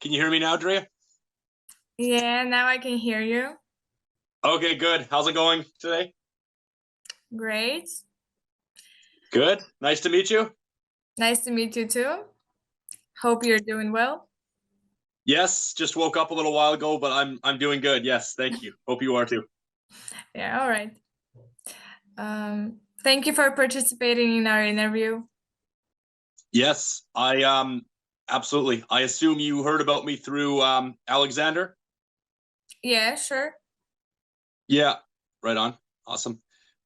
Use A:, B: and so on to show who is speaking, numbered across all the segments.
A: Can you hear me now, Drea?
B: Yeah, now I can hear you.
A: Okay, good. How's it going today?
B: Great.
A: Good. Nice to meet you.
B: Nice to meet you too. Hope you're doing well.
A: Yes, just woke up a little while ago, but I'm doing good. Yes, thank you. Hope you are too.
B: Yeah, all right. Thank you for participating in our interview.
A: Yes, I absolutely. I assume you heard about me through Alexander?
B: Yeah, sure.
A: Yeah, right on. Awesome.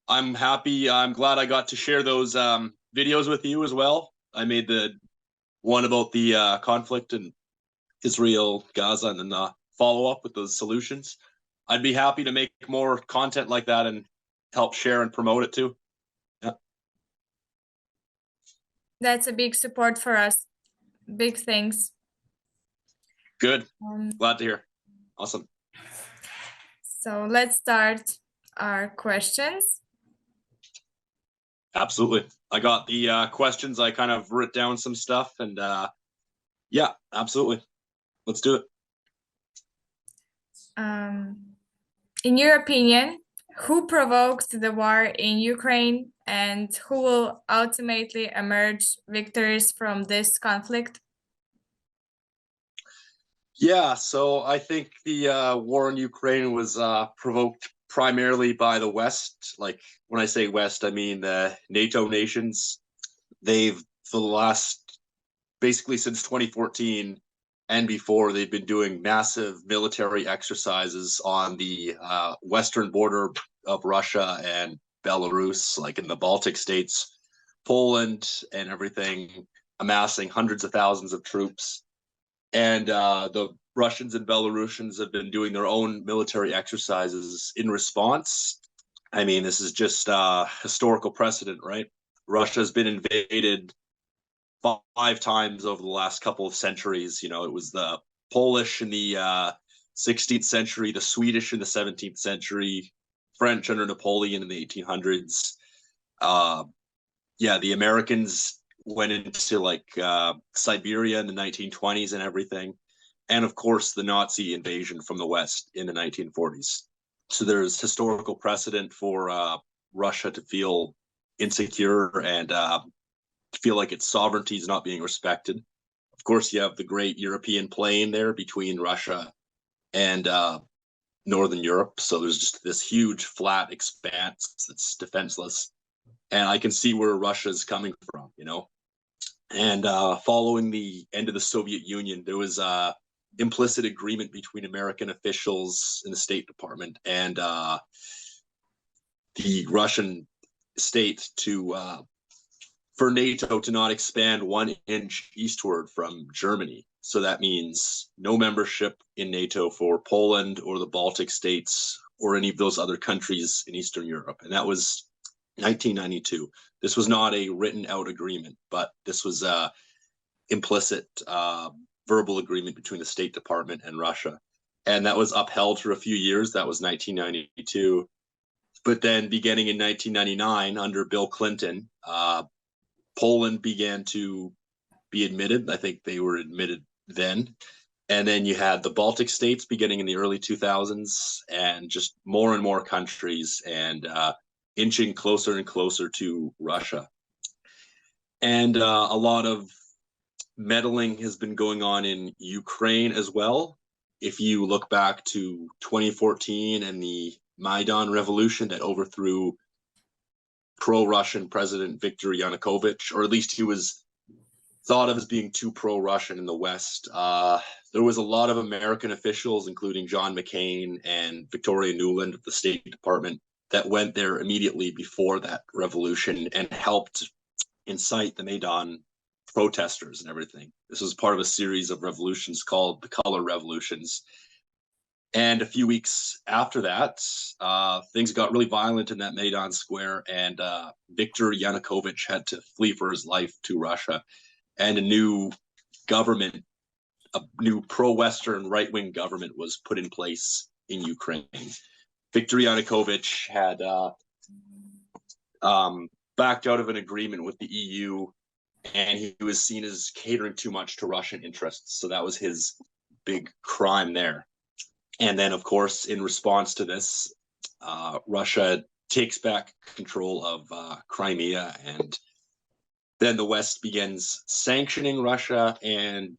A: I'm happy. I'm glad I got to share those videos with you as well. I made the one about the conflict in Israel-Gaza and then follow up with those solutions. I'd be happy to make more content like that and help share and promote it too. Yeah.
B: That's a big support for us. Big thanks.
A: Good. Glad to hear. Awesome.
B: So let's start our questions.
A: Absolutely. I got the questions. I kind of wrote down some stuff and yeah, absolutely. Let's do it.
B: In your opinion, who provoked the war in Ukraine and who will ultimately emerge victors from this conflict?
A: Yeah, so I think the war in Ukraine was provoked primarily by the West. Like when I say West, I mean the NATO nations. They've, for the last, basically since 2014 and before, they've been doing massive military exercises on the western border of Russia and Belarus, like in the Baltic states, Poland, and everything, amassing hundreds of thousands of troops. And the Russians and Belarusians have been doing their own military exercises in response. I mean, this is just historical precedent, right? Russia has been invaded 5 times over the last couple of centuries. You know, it was the Polish in the 16th century, the Swedish in the 17th century, French under Napoleon in the 1800s. Yeah, the Americans went into like Siberia in the 1920s and everything. And of course, the Nazi invasion from the West in the 1940s. So there's historical precedent for Russia to feel insecure and feel like its sovereignty is not being respected. Of course, you have the great European plain there between Russia and Northern Europe. So there's just this huge flat expanse that's defenseless. And I can see where Russia is coming from, you know. And following the end of the Soviet Union, there was implicit agreement between American officials in the State Department and the Russian state to for NATO to not expand 1 inch eastward from Germany. So that means no membership in NATO for Poland or the Baltic states or any of those other countries in Eastern Europe. And that was 1992. This was not a written out agreement, but this was a implicit verbal agreement between the State Department and Russia. And that was upheld for a few years. That was 1992. But then beginning in 1999, under Bill Clinton, Poland began to be admitted. I think they were admitted then. And then you had the Baltic states beginning in the early 2000s and just more and more countries and inching closer and closer to Russia. And a lot of meddling has been going on in Ukraine as well. If you look back to 2014 and the Maidan revolution that overthrew pro-Russian President Viktor Yanukovych, or at least he was thought of as being too pro-Russian in the West. There was a lot of American officials, including John McCain and Victoria Nuland of the State Department, that went there immediately before that revolution and helped incite the Maidan protesters and everything. This was part of a series of revolutions called the Color Revolutions. And a few weeks after that, things got really violent in that Maidan Square, and Viktor Yanukovych had to flee for his life to Russia. And a new government, a new pro-Western right-wing government was put in place in Ukraine. Viktor Yanukovych had backed out of an agreement with the EU, and he was seen as catering too much to Russian interests. So that was his big crime there. And then, of course, in response to this, Russia takes back control of Crimea, and then the West begins sanctioning Russia. And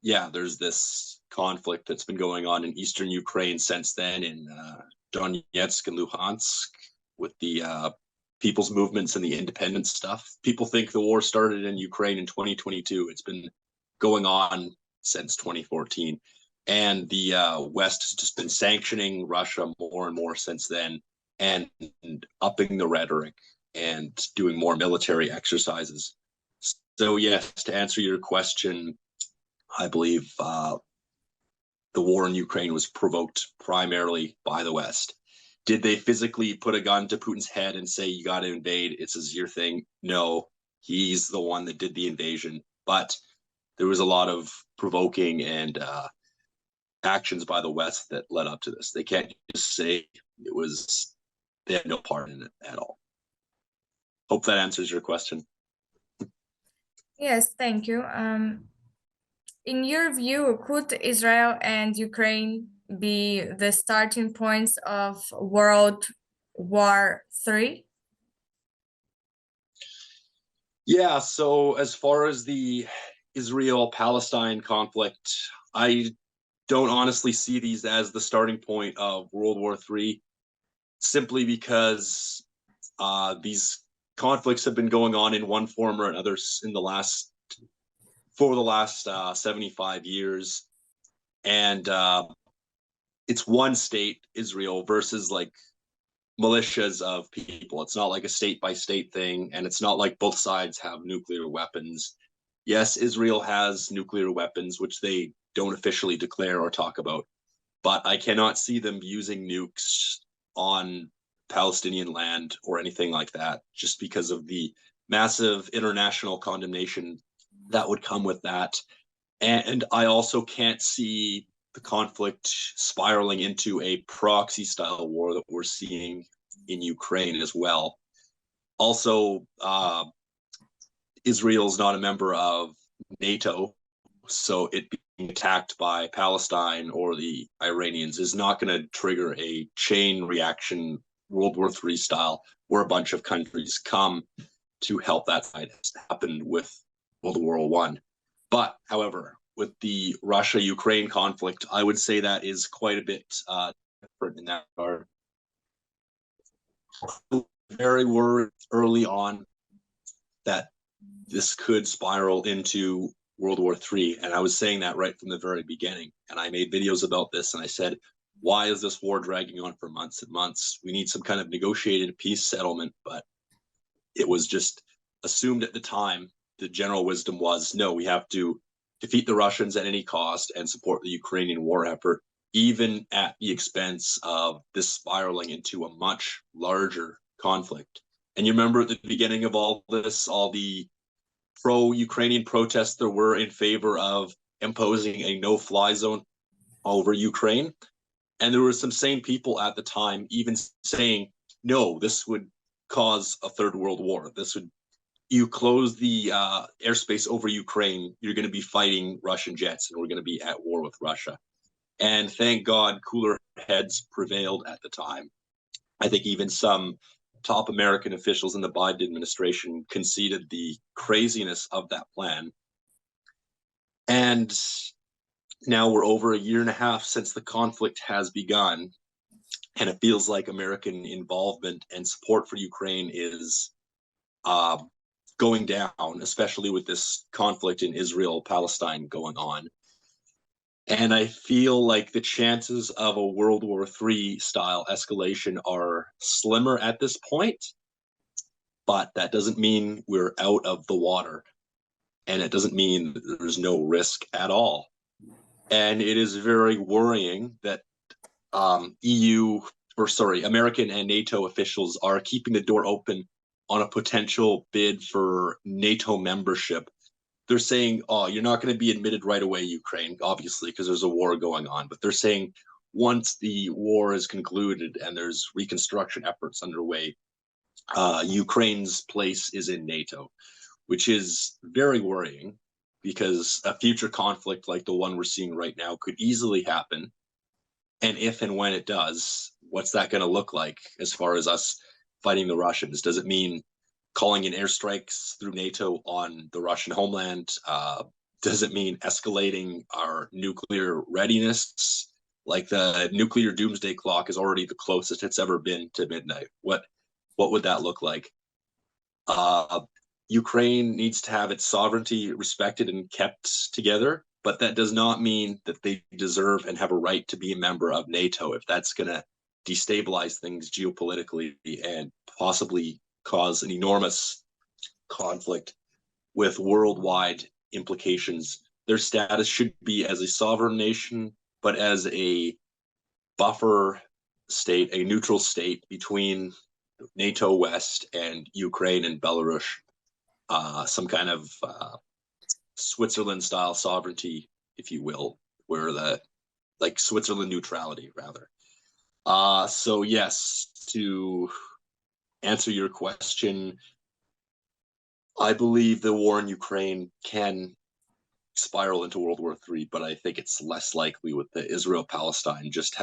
A: yeah, there's this conflict that's been going on in eastern Ukraine since then, in Donetsk and Luhansk, with the people's movements and the independence stuff. People think the war started in Ukraine in 2022. It's been going on since 2014. And the West has just been sanctioning Russia more and more since then, and upping the rhetoric and doing more military exercises. So yes, to answer your question, I believe the war in Ukraine was provoked primarily by the West. Did they physically put a gun to Putin's head and say, you got to invade, it's your thing? No, he's the one that did the invasion. But there was a lot of provoking and actions by the West that led up to this. They can't just say they had no part in it at all. Hope that answers your question.
B: Yes, thank you. In your view, could Israel and Ukraine be the starting points of World War III?
A: Yeah, so as far as the Israel-Palestine conflict, I don't honestly see these as the starting point of World War III, simply because these conflicts have been going on in one form or another for the last 75 years. And it's one state, Israel, versus like militias of people. It's not like a state by state thing, and it's not like both sides have nuclear weapons. Yes, Israel has nuclear weapons, which they don't officially declare or talk about, but I cannot see them using nukes on Palestinian land or anything like that, just because of the massive international condemnation that would come with that. And I also can't see the conflict spiraling into a proxy style war that we're seeing in Ukraine as well. Also, Israel's not a member of NATO, so it being attacked by Palestine or the Iranians is not going to trigger a chain reaction World War III style, where a bunch of countries come to help that fight, as happened with World War I. But, however, with the Russia-Ukraine conflict, I would say that is quite a bit different in that regard. Very worried early on that this could spiral into World War III. And I was saying that right from the very beginning. And I made videos about this, and I said, why is this war dragging on for months and months? We need some kind of negotiated peace settlement. But it was just assumed at the time, the general wisdom was, no, we have to defeat the Russians at any cost and support the Ukrainian war effort, even at the expense of this spiraling into a much larger conflict. And you remember at the beginning of all this, all the pro-Ukrainian protests there were in favor of imposing a no-fly zone over Ukraine. And there were some sane people at the time even saying, no, this would cause a third world war. You close the airspace over Ukraine, you're going to be fighting Russian jets, and we're going to be at war with Russia. And thank God, cooler heads prevailed at the time. I think even some top American officials in the Biden administration conceded the craziness of that plan. And now we're over a year and a half since the conflict has begun, and it feels like American involvement and support for Ukraine is going down, especially with this conflict in Israel-Palestine going on. And I feel like the chances of a World War III style escalation are slimmer at this point, but that doesn't mean we're out of the water. And it doesn't mean there's no risk at all. And it is very worrying that American and NATO officials are keeping the door open on a potential bid for NATO membership. They're saying, oh, you're not going to be admitted right away, Ukraine, obviously, because there's a war going on. But they're saying once the war is concluded and there's reconstruction efforts underway, Ukraine's place is in NATO, which is very worrying. because a future conflict like the one we're seeing right now could easily happen. And if and when it does, what's that going to look like as far as us fighting the Russians? Does it mean calling in airstrikes through NATO on the Russian homeland? Does it mean escalating our nuclear readiness? Like the nuclear doomsday clock is already the closest it's ever been to midnight. What would that look like? Ukraine needs to have its sovereignty respected and kept together, but that does not mean that they deserve and have a right to be a member of NATO if that's going to destabilize things geopolitically and possibly cause an enormous conflict with worldwide implications. Their status should be as a sovereign nation, but as a buffer state, a neutral state between NATO West and Ukraine and Belarus. Some kind of Switzerland-style sovereignty, if you will, where like Switzerland neutrality, rather. So yes, to answer your question, I believe the war in Ukraine can spiral into World War III, but I think it's less likely with the Israel-Palestine, just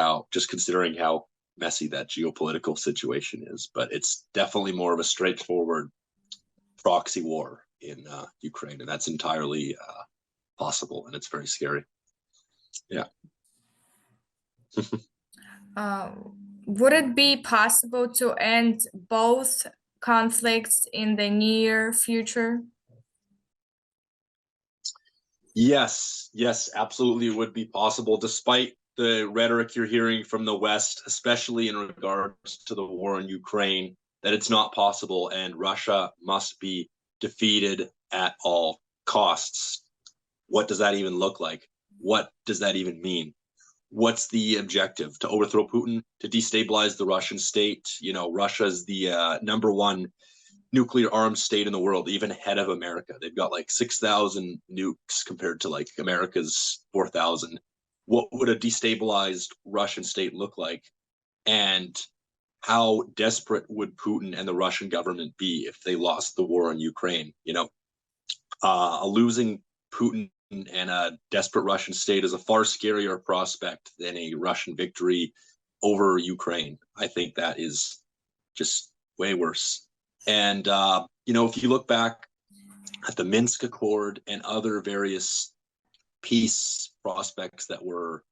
A: considering how messy that geopolitical situation is. But it's definitely more of a straightforward proxy war in Ukraine, and that's entirely possible, and it's very scary. Yeah.
B: Would it be possible to end both conflicts in the near future?
A: Yes, absolutely, it would be possible, despite the rhetoric you're hearing from the West, especially in regards to the war in Ukraine, that it's not possible and Russia must be defeated at all costs. What does that even look like? What does that even mean? What's the objective? To overthrow Putin, to destabilize the Russian state? You know, Russia is the number one nuclear armed state in the world, even ahead of America. They've got like 6,000 nukes compared to like America's 4,000. What would a destabilized Russian state look like? And how desperate would Putin and the Russian government be if they lost the war in Ukraine? You know, a losing Putin and a desperate Russian state is a far scarier prospect than a Russian victory over Ukraine. I think that is just way worse. And, you know, if you look back at the Minsk Accord and other various peace prospects that were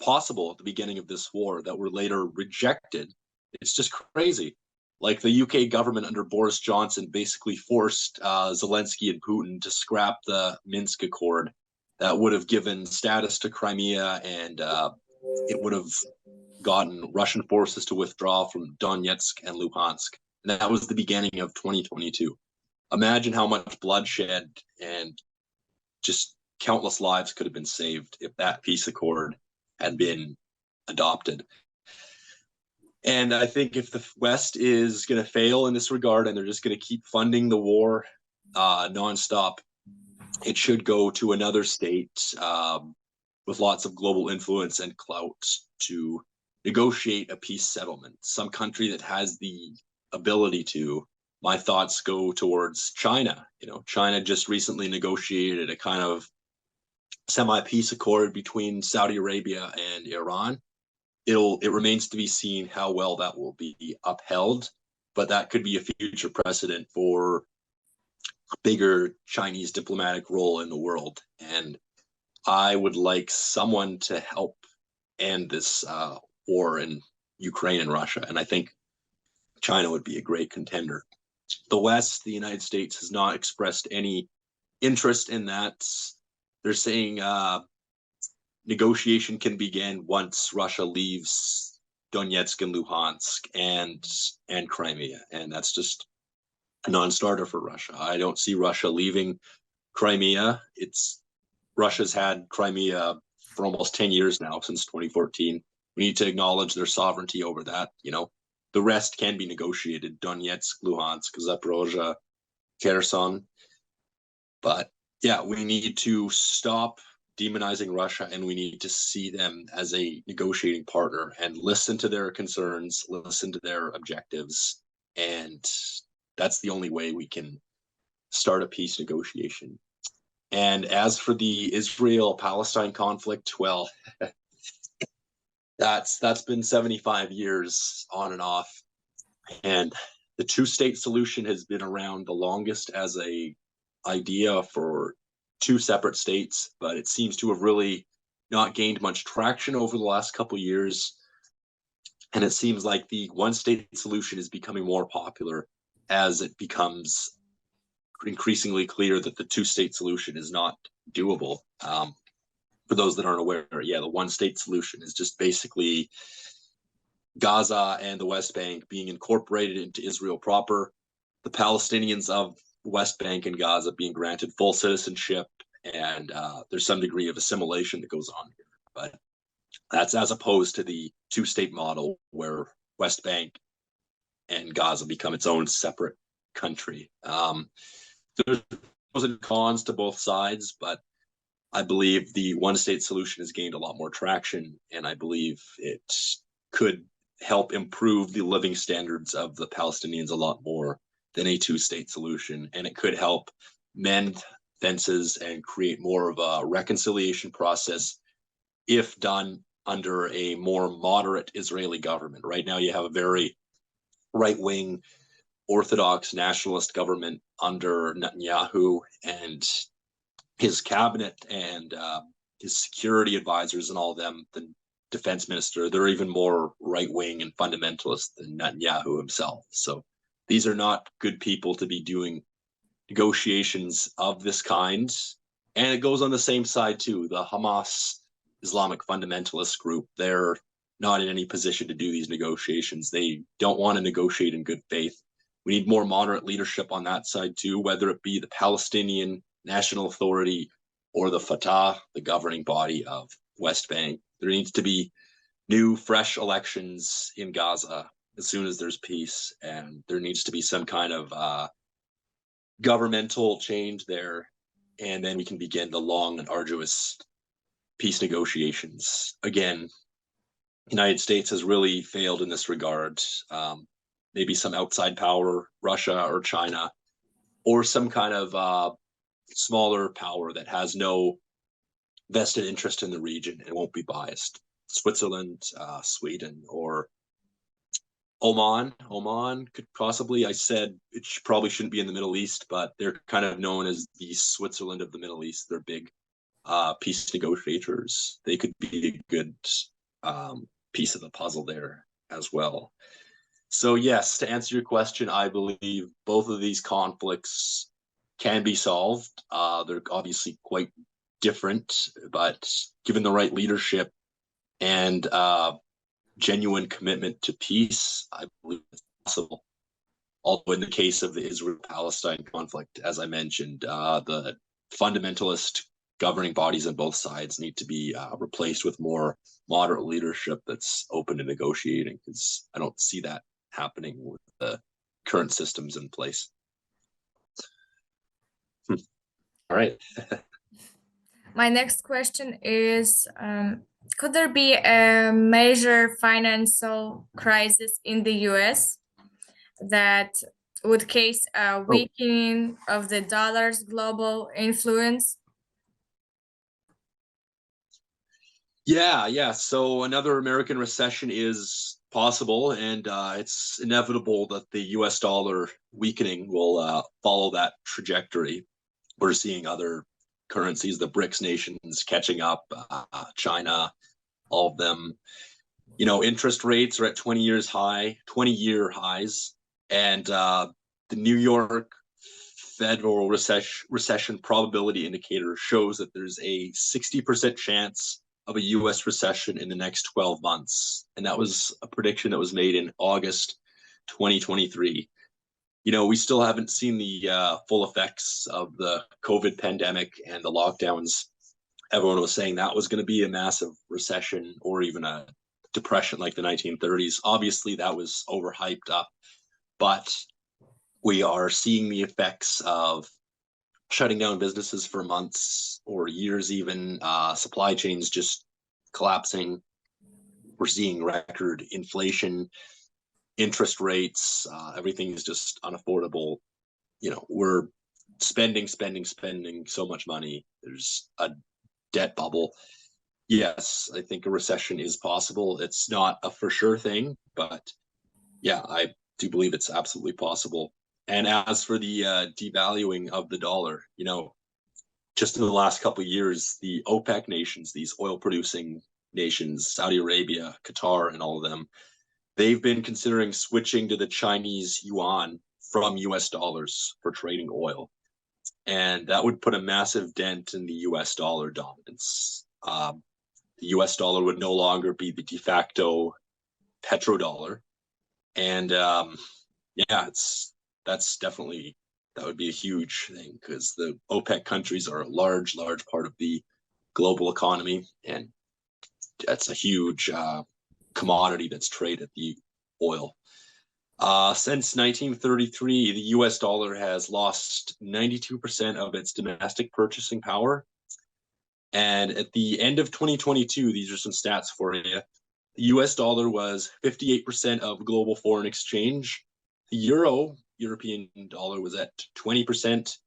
A: possible at the beginning of this war that were later rejected, it's just crazy. Like the UK government under Boris Johnson basically forced Zelensky and Putin to scrap the Minsk Accord that would have given status to Crimea, and it would have gotten Russian forces to withdraw from Donetsk and Luhansk. And that was the beginning of 2022. Imagine how much bloodshed and just countless lives could have been saved if that peace accord had been adopted. And I think if the West is going to fail in this regard and they're just going to keep funding the war nonstop, it should go to another state with lots of global influence and clout to negotiate a peace settlement. Some country that has the ability to. My thoughts go towards China. You know, China just recently negotiated a kind of semi-peace accord between Saudi Arabia and Iran. It remains to be seen how well that will be upheld, but that could be a future precedent for a bigger Chinese diplomatic role in the world. And I would like someone to help end this war in Ukraine and Russia. And I think China would be a great contender. The West, the United States, has not expressed any interest in that. They're saying negotiation can begin once Russia leaves Donetsk and Luhansk and Crimea, and that's just a non-starter for Russia. I don't see Russia leaving Crimea. Russia's had Crimea for almost 10 years now, since 2014. We need to acknowledge their sovereignty over that. You know, the rest can be negotiated: Donetsk, Luhansk, Zaporozhye, Kherson. But yeah, we need to stop demonizing Russia, and we need to see them as a negotiating partner and listen to their concerns, listen to their objectives. And that's the only way we can start a peace negotiation. And as for the Israel-Palestine conflict, well, that's been 75 years on and off. And the two-state solution has been around the longest as a idea for two separate states, but it seems to have really not gained much traction over the last couple of years. And it seems like the one-state solution is becoming more popular as it becomes increasingly clear that the two-state solution is not doable. For those that aren't aware, yeah, the one-state solution is just basically Gaza and the West Bank being incorporated into Israel proper, the Palestinians of West Bank and Gaza being granted full citizenship, and there's some degree of assimilation that goes on here. But that's as opposed to the two-state model where West Bank and Gaza become its own separate country. There's pros and cons to both sides, but I believe the one-state solution has gained a lot more traction, and I believe it could help improve the living standards of the Palestinians a lot more than a two-state solution, and it could help mend fences and create more of a reconciliation process if done under a more moderate Israeli government. Right now you have a very right-wing Orthodox nationalist government under Netanyahu, and his cabinet and his security advisors and all of them, the defense minister, they're even more right-wing and fundamentalist than Netanyahu himself. So these are not good people to be doing negotiations of this kind. And it goes on the same side too. The Hamas Islamic fundamentalist group, they're not in any position to do these negotiations. They don't want to negotiate in good faith. We need more moderate leadership on that side too, whether it be the Palestinian National Authority or the Fatah, the governing body of West Bank. There needs to be new, fresh elections in Gaza as soon as there's peace, and there needs to be some kind of governmental change there, and then we can begin the long and arduous peace negotiations. Again, the United States has really failed in this regard. Maybe some outside power, Russia or China, or some kind of smaller power that has no vested interest in the region and won't be biased. Switzerland, Sweden, or Oman. Oman could possibly, I said it probably shouldn't be in the Middle East, but they're kind of known as the Switzerland of the Middle East. They're big peace negotiators. They could be a good piece of the puzzle there as well. So yes, to answer your question, I believe both of these conflicts can be solved. They're obviously quite different, but given the right leadership and genuine commitment to peace, I believe it's possible. Although in the case of the Israel-Palestine conflict, as I mentioned, the fundamentalist governing bodies on both sides need to be replaced with more moderate leadership that's open to negotiating, because I don't see that happening with the current systems in place. All right.
B: My next question is, could there be a major financial crisis in the US that would cause a weakening of the dollar's global influence?
A: Yeah. So another American recession is possible, and it's inevitable that the US dollar weakening will follow that trajectory. We're seeing other currencies, the BRICS nations catching up, China, all of them. You know, interest rates are at 20-year highs, and the New York Federal recession probability indicator shows that there's a 60% chance of a US recession in the next 12 months. And that was a prediction that was made in August 2023. You know, we still haven't seen the full effects of the COVID pandemic and the lockdowns. Everyone was saying that was going to be a massive recession or even a depression like the 1930s. Obviously, that was overhyped up, but we are seeing the effects of shutting down businesses for months or years even, supply chains just collapsing. We're seeing record inflation, interest rates, everything is just unaffordable. You know, we're spending so much money. There's a debt bubble. Yes, I think a recession is possible. It's not a for sure thing, but yeah, I do believe it's absolutely possible. And as for the devaluing of the dollar, just in the last couple of years, the OPEC nations, these oil producing nations, Saudi Arabia, Qatar, and all of them, they've been considering switching to the Chinese yuan from US dollars for trading oil. And that would put a massive dent in the US dollar dominance. The US dollar would no longer be the de facto petrodollar. And yeah, that would be a huge thing because the OPEC countries are a large part of the global economy, and that's a huge commodity that's traded, the oil. Since 1933, the US dollar has lost 92% of its domestic purchasing power. And at the end of 2022, these are some stats for you. The US dollar was 58% of global foreign exchange. The European dollar, was at 20%.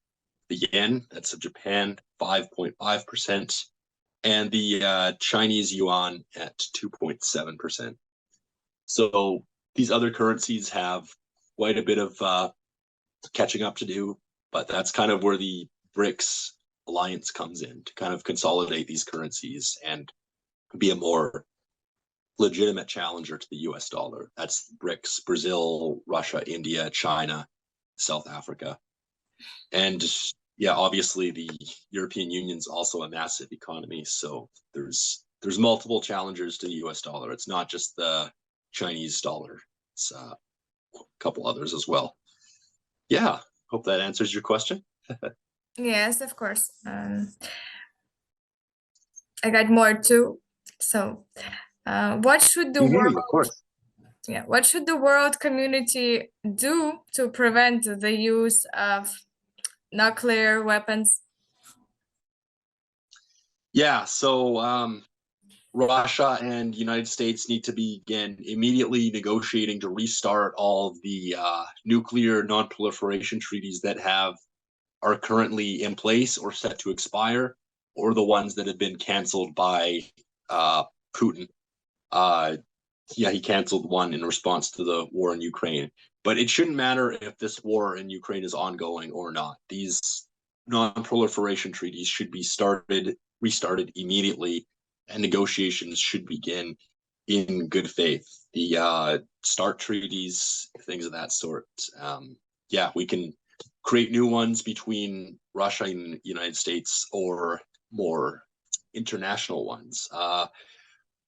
A: The yen, that's of Japan, 5.5%. And the Chinese yuan at 2.7%. So these other currencies have quite a bit of catching up to do, but that's kind of where the BRICS alliance comes in to kind of consolidate these currencies and be a more legitimate challenger to the US dollar. That's BRICS: Brazil, Russia, India, China, South Africa. And yeah, obviously the European Union's also a massive economy. So there's multiple challengers to the US dollar. It's not just the Chinese dollar. It's a couple others as well. Yeah, hope that answers your question.
B: Yes, of course. I got more too. So, what should the world,
A: Of course.
B: what should the world community do to prevent the use of nuclear weapons?
A: Yeah, so Russia and United States need to begin immediately negotiating to restart all of the nuclear non-proliferation treaties that are currently in place or set to expire, or the ones that have been canceled by Putin. Yeah, he canceled one in response to the war in Ukraine. But it shouldn't matter if this war in Ukraine is ongoing or not. These non-proliferation treaties should be restarted immediately, and negotiations should begin in good faith. The START treaties, things of that sort. Yeah, we can create new ones between Russia and the United States, or more international ones.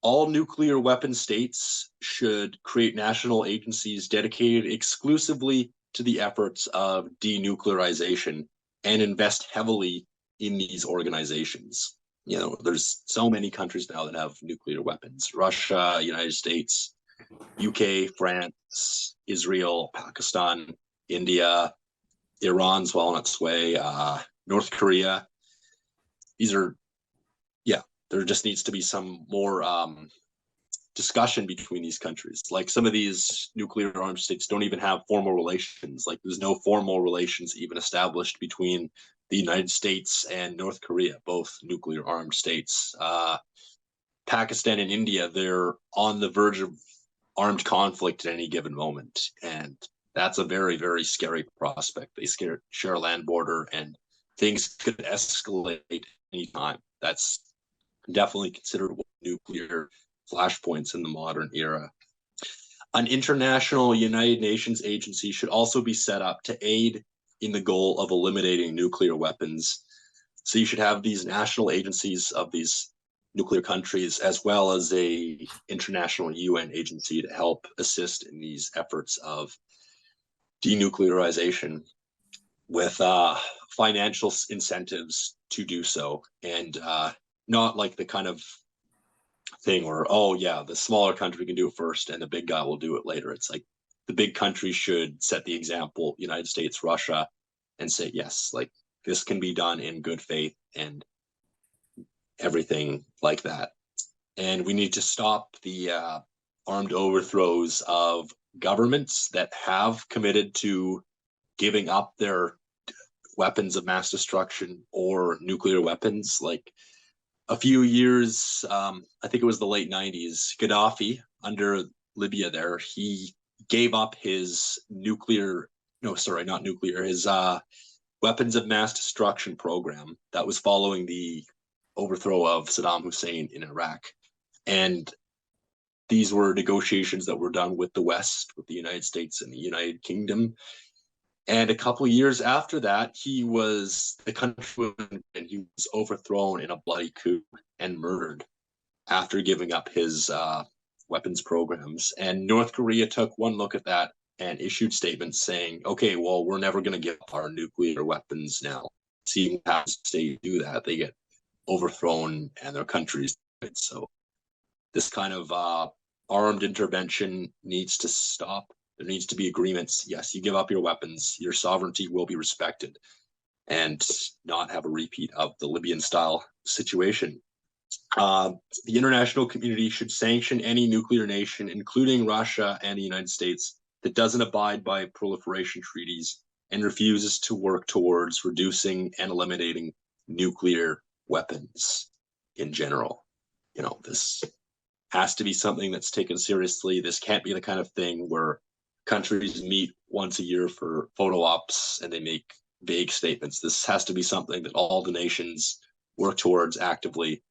A: All nuclear weapon states should create national agencies dedicated exclusively to the efforts of denuclearization and invest heavily in these organizations. There's so many countries now that have nuclear weapons: Russia, United States, UK, France, Israel, Pakistan, India, Iran's well on its way, North Korea. There just needs to be some more discussion between these countries. Like, some of these nuclear armed states don't even have formal relations. Like, there's no formal relations even established between the United States and North Korea, both nuclear armed states. Pakistan and India, they're on the verge of armed conflict at any given moment. And that's a very, very scary prospect. They share a land border, and things could escalate anytime. That's definitely considered nuclear flashpoints in the modern era. An international United Nations agency should also be set up to aid in the goal of eliminating nuclear weapons. So you should have these national agencies of these nuclear countries, as well as a international UN agency to help assist in these efforts of denuclearization, with financial incentives to do so, and not like the kind of thing where, oh yeah, the smaller country can do it first and the big guy will do it later. It's like the big country should set the example, United States, Russia, and say, yes, like, this can be done in good faith and everything like that. And we need to stop the armed overthrows of governments that have committed to giving up their weapons of mass destruction or nuclear weapons. Like a few years, I think it was the late 90s, Gaddafi under Libya there, he gave up his his weapons of mass destruction program that was following the overthrow of Saddam Hussein in Iraq. And these were negotiations that were done with the West, with the United States and the United Kingdom. And a couple of years after that, the country was overthrown in a bloody coup and murdered after giving up his weapons programs. And North Korea took one look at that and issued statements saying, okay, well, we're never going to give up our nuclear weapons now. Seeing how states do that, they get overthrown and their countries. So this kind of armed intervention needs to stop. There needs to be agreements. Yes, you give up your weapons, your sovereignty will be respected, and not have a repeat of the Libyan-style situation. The international community should sanction any nuclear nation, including Russia and the United States, that doesn't abide by proliferation treaties and refuses to work towards reducing and eliminating nuclear weapons in general. You know, this has to be something that's taken seriously. This can't be the kind of thing where countries meet once a year for photo ops and they make vague statements. This has to be something that all the nations work towards actively.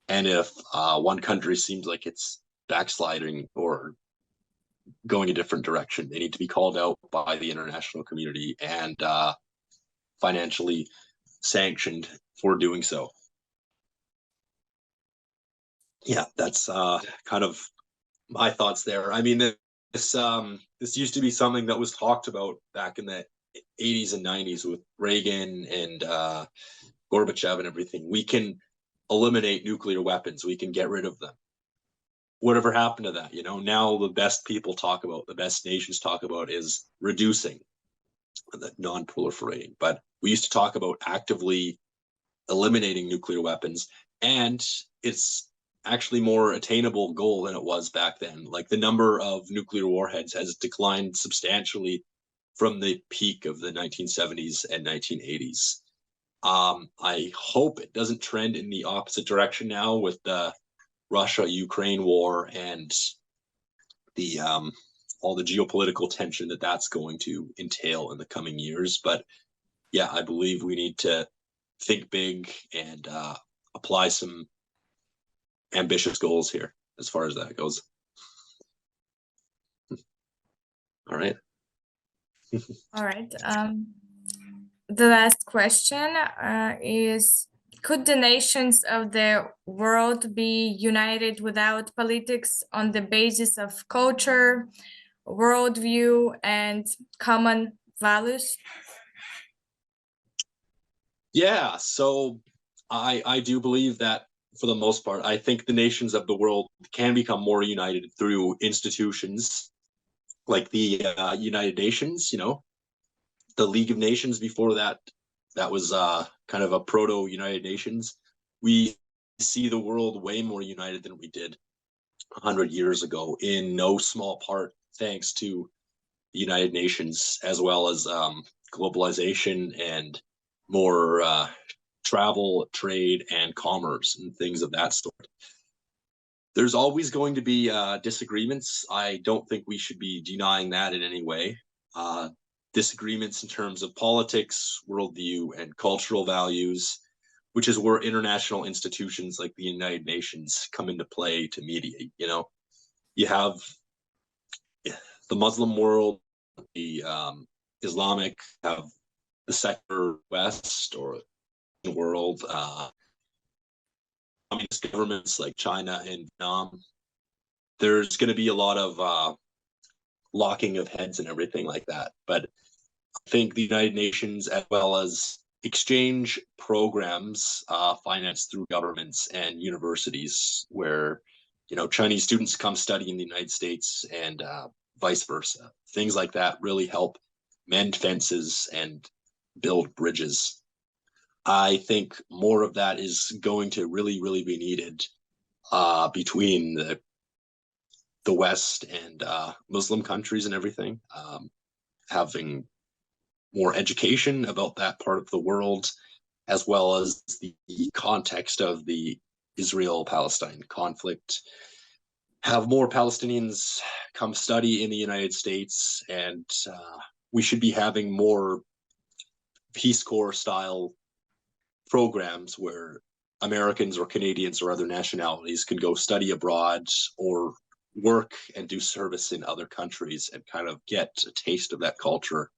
A: And if one country seems like it's backsliding or going a different direction, they need to be called out by the international community and financially sanctioned for doing so. Yeah, that's kind of my thoughts there. I mean, this used to be something that was talked about back in the 80s and 90s with Reagan and Gorbachev and everything. We can eliminate nuclear weapons. We can get rid of them. Whatever happened to that? You know, now the best people talk about, the best nations talk about is reducing, the non-proliferating. But we used to talk about actively eliminating nuclear weapons, and it's actually more attainable goal than it was back then. Like the number of nuclear warheads has declined substantially from the peak of the 1970s and 1980s. I hope it doesn't trend in the opposite direction now with the Russia-Ukraine war and the all the geopolitical tension that that's going to entail in the coming years. But yeah, I believe we need to think big and apply some ambitious goals here as far as that goes. All right.
B: All right. The last question is, could the nations of the world be united without politics on the basis of culture, worldview, and common values?
A: Yeah, so I do believe that for the most part, I think the nations of the world can become more united through institutions like the United Nations, you know, the League of Nations before that, that was kind of a proto-United Nations. We see the world way more united than we did 100 years ago, in no small part thanks to the United Nations, as well as globalization and more travel, trade, and commerce and things of that sort. There's always going to be disagreements. I don't think we should be denying that in any way. Disagreements in terms of politics, worldview, and cultural values, which is where international institutions like the United Nations come into play to mediate. You know, you have the Muslim world, the Islamic, have the secular West or the world, communist governments like China and Vietnam. There's going to be a lot of locking of heads and everything like that. But I think the United Nations, as well as exchange programs financed through governments and universities, where Chinese students come study in the United States and vice versa. Things like that really help mend fences and build bridges. I think more of that is going to really, really be needed between the West and Muslim countries and everything, having more education about that part of the world, as well as the context of the Israel-Palestine conflict. Have more Palestinians come study in the United States, and we should be having more Peace Corps style programs where Americans or Canadians or other nationalities can go study abroad or work and do service in other countries and kind of get a taste of that culture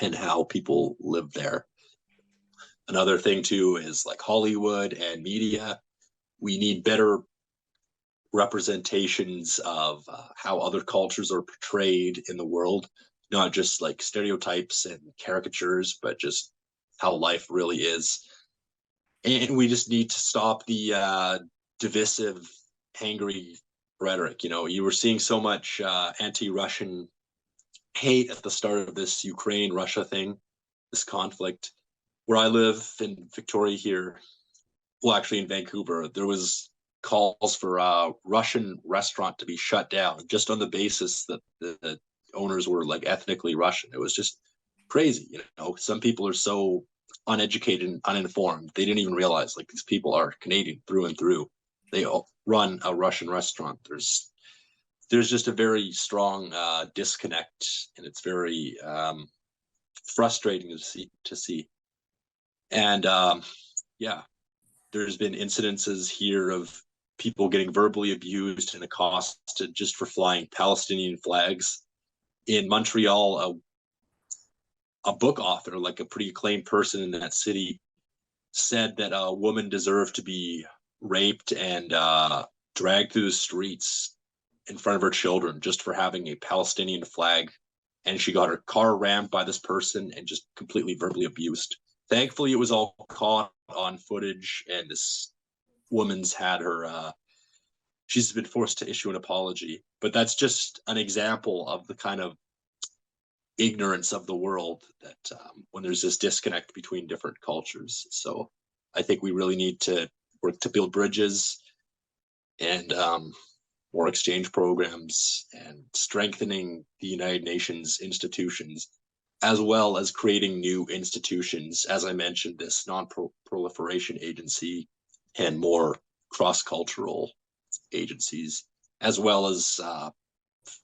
A: and how people live there. Another thing too is like Hollywood and media. We need better representations of how other cultures are portrayed in the world, not just like stereotypes and caricatures, but just how life really is. And we just need to stop the divisive, angry rhetoric. You know, you were seeing so much anti-Russian hate at the start of this Ukraine-Russia thing, this conflict. Where I live in Victoria here, well, actually in Vancouver, there was calls for a Russian restaurant to be shut down just on the basis that the owners were like ethnically Russian. It was just crazy. You know, some people are so uneducated and uninformed. They didn't even realize like these people are Canadian through and through. They all run a Russian restaurant. There's just a very strong disconnect, and it's very frustrating to see. And yeah, there's been incidences here of people getting verbally abused and accosted just for flying Palestinian flags. In Montreal, a book author, like a pretty acclaimed person in that city, said that a woman deserved to be raped and dragged through the streets in front of her children just for having a Palestinian flag. And she got her car rammed by this person and just completely verbally abused. Thankfully, it was all caught on footage, and this woman's had her, she's been forced to issue an apology. But that's just an example of the kind of ignorance of the world that when there's this disconnect between different cultures. So I think we really need to work to build bridges and more exchange programs and strengthening the United Nations institutions, as well as creating new institutions. As I mentioned, this non-proliferation agency and more cross-cultural agencies, as well as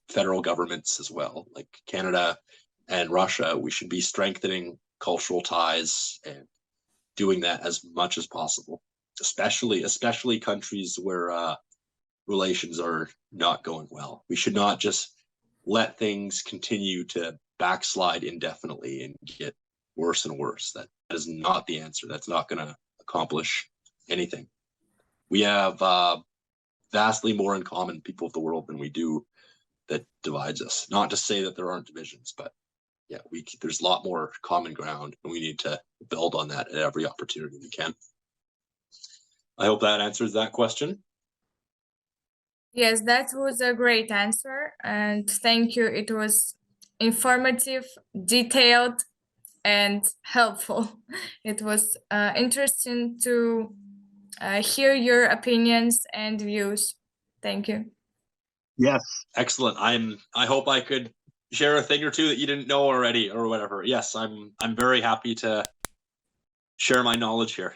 A: federal governments as well, like Canada and Russia. We should be strengthening cultural ties and doing that as much as possible, especially countries where relations are not going well. We should not just let things continue to backslide indefinitely and get worse and worse. That is not the answer. That's not going to accomplish anything. We have vastly more in common, people of the world, than we do that divides us. Not to say that there aren't divisions, but yeah, there's a lot more common ground, and we need to build on that at every opportunity we can. I hope that answers that question.
B: Yes, that was a great answer, and thank you. It was informative, detailed, and helpful. It was interesting to hear your opinions and views. Thank you.
A: Yes, excellent. I hope I could share a thing or two that you didn't know already or whatever. Yes, I'm very happy to share my knowledge here.